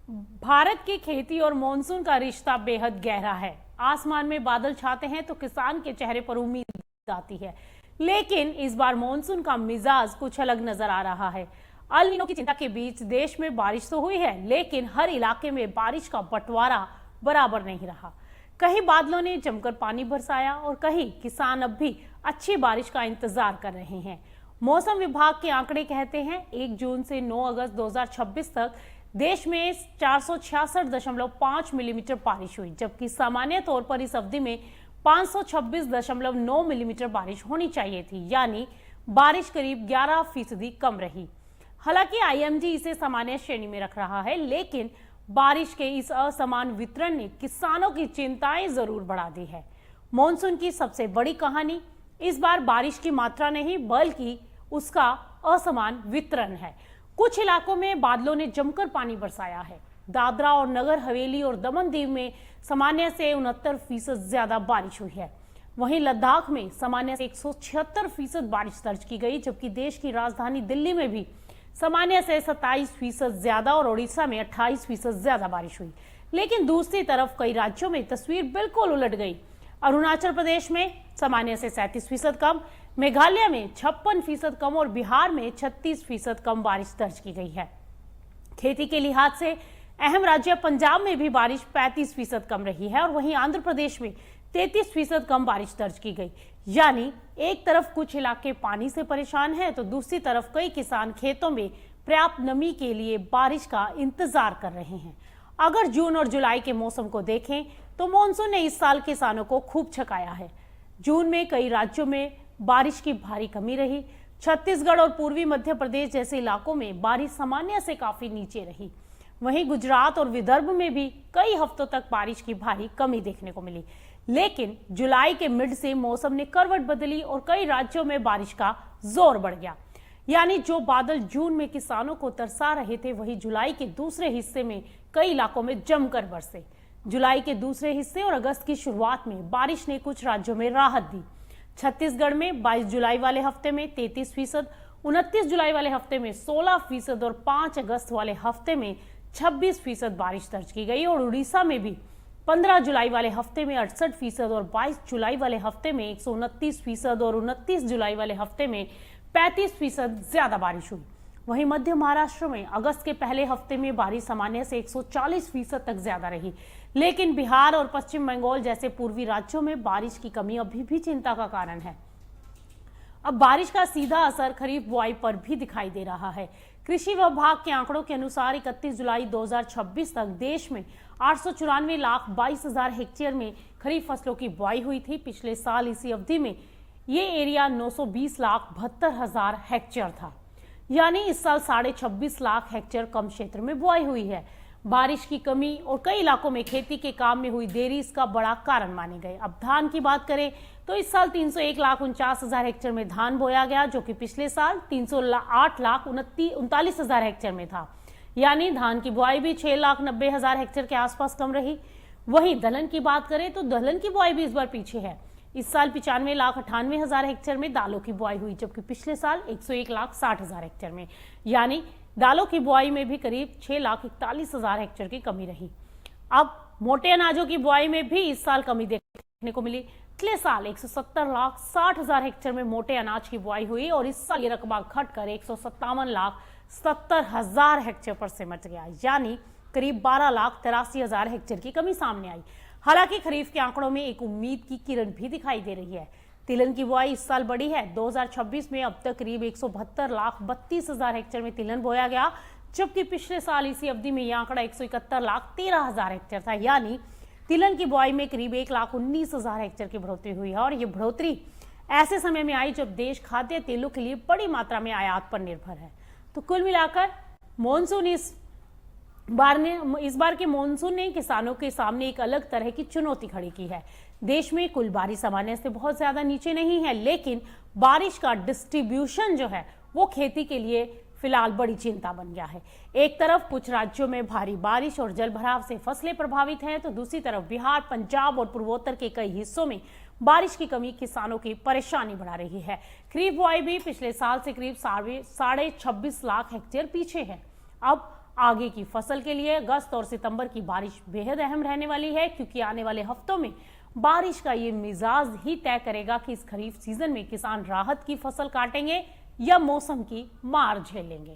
भारत की खेती और मानसून का रिश्ता बेहद गहरा है। आसमान में बादल छाते हैं तो किसान के चेहरे पर उम्मीद आती है, लेकिन इस बार मानसून का मिजाज कुछ अलग नजर आ रहा है। अल नीनो की चिंता के बीच देश में बारिश तो हुई है, लेकिन हर इलाके में बारिश का बंटवारा बराबर नहीं रहा। कहीं बादलों ने जमकर पानी बरसाया और कहीं किसान अब भी अच्छी बारिश का इंतजार कर रहे हैं। मौसम विभाग के आंकड़े कहते हैं 1 जून से 9 अगस्त 2026 तक देश में 466.5 मिलीमीटर बारिश हुई, जबकि सामान्य तौर पर इस अवधि में 526.9 मिलीमीटर बारिश होनी चाहिए थी, यानी बारिश करीब 11% कम रही। हालांकि आईएमडी इसे सामान्य श्रेणी में रख रहा है, लेकिन बारिश के इस असमान वितरण ने किसानों की चिंताएं जरूर बढ़ा दी है। मॉनसून की सबसे बड़ी कहानी इस बार बारिश की मात्रा नहीं, बल्कि उसका असमान वितरण है। कुछ इलाकों में बादलों ने जमकर पानी बरसाया है। दादरा और नगर हवेली और दमन दीव में सामान्य से 69% ज्यादा बारिश हुई है। वहीं लद्दाख में सामान्य से 176% बारिश दर्ज की गई, जबकि देश की राजधानी दिल्ली में भी सामान्य से 27% ज्यादा और ओडिशा में 28% ज्यादा बारिश हुई। लेकिन दूसरी तरफ कई राज्यों में तस्वीर बिल्कुल उलट गई। अरुणाचल प्रदेश में सामान्य से 37% कम, मेघालय में 56% कम और बिहार में 36% कम बारिश दर्ज की गई है। खेती के लिहाज से अहम राज्य पंजाब में भी बारिश 35% कम रही है और वहीं आंध्र प्रदेश में 33% कम बारिश दर्ज की गई। यानी एक तरफ कुछ इलाके पानी से परेशान हैं, तो दूसरी तरफ कई किसान खेतों में पर्याप्त नमी के लिए बारिश का इंतजार कर रहे हैं। अगर जून और जुलाई के मौसम को देखें तो मानसून ने इस साल किसानों को खूब छकाया है। जून में कई राज्यों में बारिश की भारी कमी रही। छत्तीसगढ़ और पूर्वी मध्य प्रदेश जैसे इलाकों में बारिश सामान्य से काफी नीचे रही। वहीं गुजरात और विदर्भ में भी कई हफ्तों तक बारिश की भारी कमी देखने को मिली। लेकिन जुलाई के मिड से मौसम ने करवट बदली और कई राज्यों में बारिश का जोर बढ़ गया। यानी जो बादल जून में किसानों को तरसा रहे थे, वही जुलाई के दूसरे हिस्से में कई इलाकों में जमकर बरसे। जुलाई के दूसरे हिस्से और अगस्त की शुरुआत में बारिश ने कुछ राज्यों में राहत दी। छत्तीसगढ़ में 22 जुलाई वाले हफ्ते में 33%, 29 जुलाई वाले हफ्ते में 16% और 5 अगस्त वाले हफ्ते में 26% बारिश दर्ज की गई और उड़ीसा में भी 15 जुलाई वाले हफ्ते में 68% और 22 जुलाई वाले हफ्ते में 129% और 29 जुलाई वाले हफ्ते में 35% ज्यादा बारिश हुई। वहीं मध्य महाराष्ट्र में अगस्त के पहले हफ्ते में बारिश सामान्य से 140% तक ज्यादा रही। लेकिन बिहार और पश्चिम बंगाल जैसे पूर्वी राज्यों में बारिश की कमी अभी भी चिंता का कारण है। अब बारिश का सीधा असर खरीफ बुआई पर भी दिखाई दे रहा है। कृषि विभाग के आंकड़ों के अनुसार 31 जुलाई 2026 तक देश में 894,22,000 हेक्टेयर में खरीफ फसलों की बुआई हुई थी। पिछले साल इसी अवधि में ये एरिया 920,72,000 हेक्टेयर था। यानी इस साल 26.5 लाख हेक्टेयर कम क्षेत्र में बुआई हुई है। बारिश की कमी और कई इलाकों में खेती के काम में हुई देरी इसका बड़ा कारण माने गए। अब धान की बात करें तो इस साल 301,49,000 हेक्टेयर में धान बोया गया, जो कि पिछले साल 308,39,000 हेक्टेयर में था। यानी धान की बुआई भी 6,90,000 हेक्टेयर के आसपास कम रही। वहीं दलहन की बात करें तो दलहन की बुआई भी इस बार पीछे है। इस साल 95,98,000 हेक्टेयर में दालों की बुआई हुई, जबकि पिछले साल 101,60,000 हेक्टेयर में। यानी दालों की बुआई में भी करीब 6,41,000 हेक्टेयर की कमी रही। अब मोटे अनाजों की बुआई में भी इस साल कमी देखने को मिली। पिछले साल 170,60,000 हेक्टेयर में मोटे अनाज की बुआई हुई और इस साल ये रकबा घटकर 157,70,000 हेक्टेयर पर सिमट गया। यानी करीब 12,83,000 हेक्टेयर की कमी सामने आई। हालांकि खरीफ के आंकड़ों में एक उम्मीद की किरण भी दिखाई दे रही है। तिलहन की बुआई इस साल बढ़ी है। 2026 में अब तक करीब 172,32,000 हेक्टेयर में तिलहन बोया गया, जबकि पिछले साल इसी अवधि में यह आंकड़ा 171,13,000 हेक्टेयर था। यानी तिलहन की बुआई में करीब 1,19,000 हेक्टेयर की बढ़ोतरी हुई है और ये बढ़ोतरी ऐसे समय में आई जब देश खाद्य तेलों के लिए बड़ी मात्रा में आयात पर निर्भर है। तो कुल मिलाकर मानसून इस बार के मानसून ने किसानों के सामने एक अलग तरह की चुनौती खड़ी की है। देश में कुल बारिश सामान्य से बहुत ज्यादा नीचे नहीं है, लेकिन बारिश का डिस्ट्रीब्यूशन जो है वो खेती के लिए फिलहाल बड़ी चिंता बन गया है। एक तरफ कुछ राज्यों में भारी बारिश और जलभराव से फसलें प्रभावित हैं, तो दूसरी तरफ बिहार, पंजाब और पूर्वोत्तर के कई हिस्सों में बारिश की कमी किसानों की परेशानी बढ़ा रही है। खरीफ बुआई भी पिछले साल से करीब 26.5 लाख हेक्टेयर पीछे है। अब आगे की फसल के लिए अगस्त और सितंबर की बारिश बेहद अहम रहने वाली है, क्योंकि आने वाले हफ्तों में बारिश का ये मिजाज ही तय करेगा कि इस खरीफ सीजन में किसान राहत की फसल काटेंगे या मौसम की मार झेलेंगे।